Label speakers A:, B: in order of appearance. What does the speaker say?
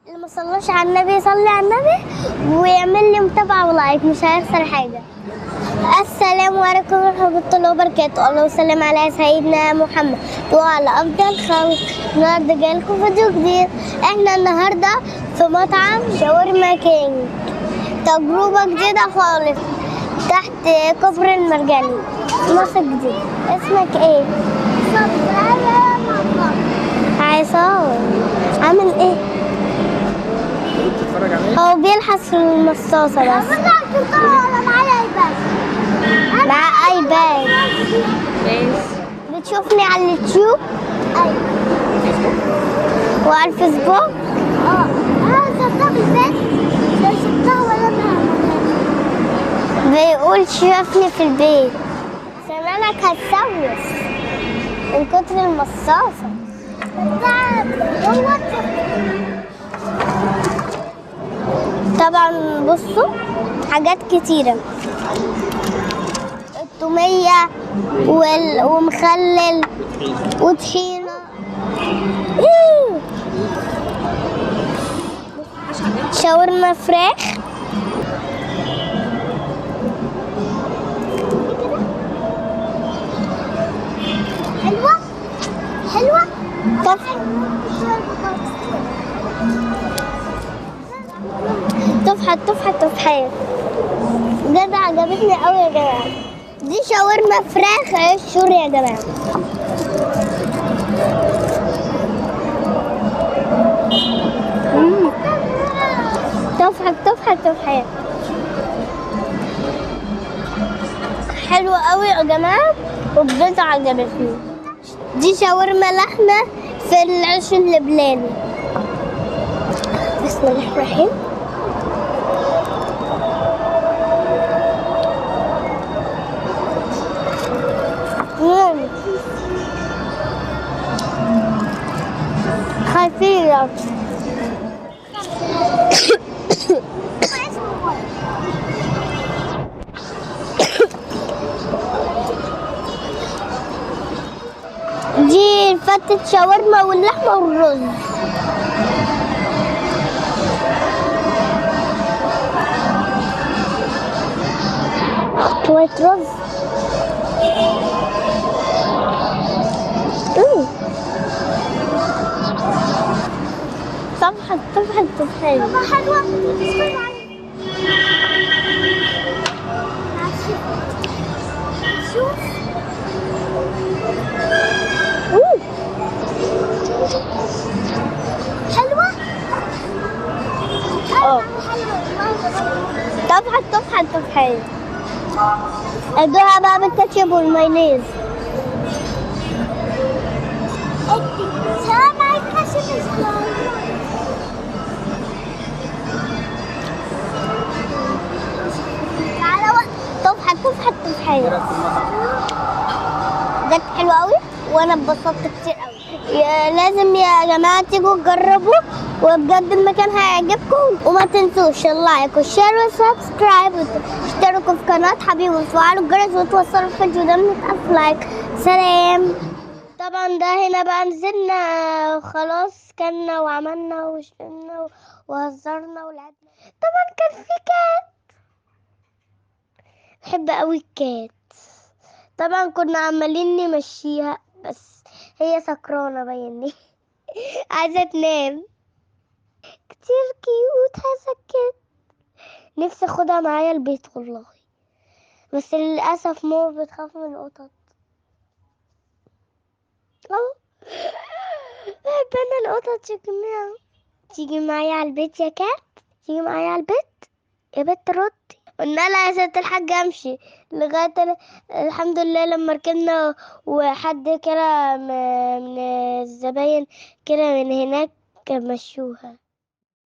A: اللي ما صلاش على النبي يصلي على النبي ويعمل لي متابعة ولايك، مش هيخسر حاجة. السلام عليكم ورحمة الله وبركاته. الله وسلم على سيدنا محمد وعلى أفضل خلق. النهاردة جايلكم فيديو جديد. احنا النهاردة في مطعم شاورما كينج، تجربة جديدة خالص تحت كوبري المرجاني في مصر الجديدة. اسمك ايه؟ عصام. عامل ايه؟ هو بيلحس في المصاصة بس. مع ايباد. بتشوفني على اليوتيوب؟ ايوه. وعلى الفيسبوك؟ انا شفتها بالبيت، شفتها ولا بيقول شافني في البيت. سنانك هتسوس من كتر المصاصة. طبعا بصوا حاجات كتيرة، التومية ومخلل وطحينة. شاورما فراخ. حلوة حلوة. تفحة بجد عجبتني قوي يا جماعة. دي شاورما فراخ عيش سوري يا جماعة. تفحة حلوة قوي يا جماعة وبجد عجبتني. دي شاورما لحمة في العيش اللبناني. بسم الله الرحمن الرحيم. خفيفة. دي فتة شاورما واللحمة والرز. شوية رز. تفحة حلوة. شوف حلوة. تفحة. ادوها بقى بالكاتشب والمايونيز. تفحة بجد حلوة قوي وانا اتبسطت كتير قوي. لازم يا جماعة تيجوا تجربوا وبجد المكان هيعجبكم. وما تنسوش اللايك والشير والسبسكرايب واشتركوا في قناة حبيبي وتفعلوا الجرس وتوصلوا الفيديو ده 100,000 لايك. سلام. طبعا ده هنا بقى نزلنا وخلاص كلنا وعملنا وشربنا وهزرنا ولعبنا. طبعا كان في كات، بحب قوي الكات. طبعا كنا عمالين نمشيها بس هي سكرانة باينني عايزة تنام. كتير كيوت هذا الكات، نفسي اخدها معايا البيت والله، بس للأسف ماما بتخاف من القطط. بحب انا القطط يا جماعة. تيجي معايا على البيت يا كات، تيجي معايا على البيت يا بنت ردي. قلنا لها يا ست الحاجة امشي لغاية الحمد لله لما ركبنا وحد كده من الزباين كده من هناك مشوها.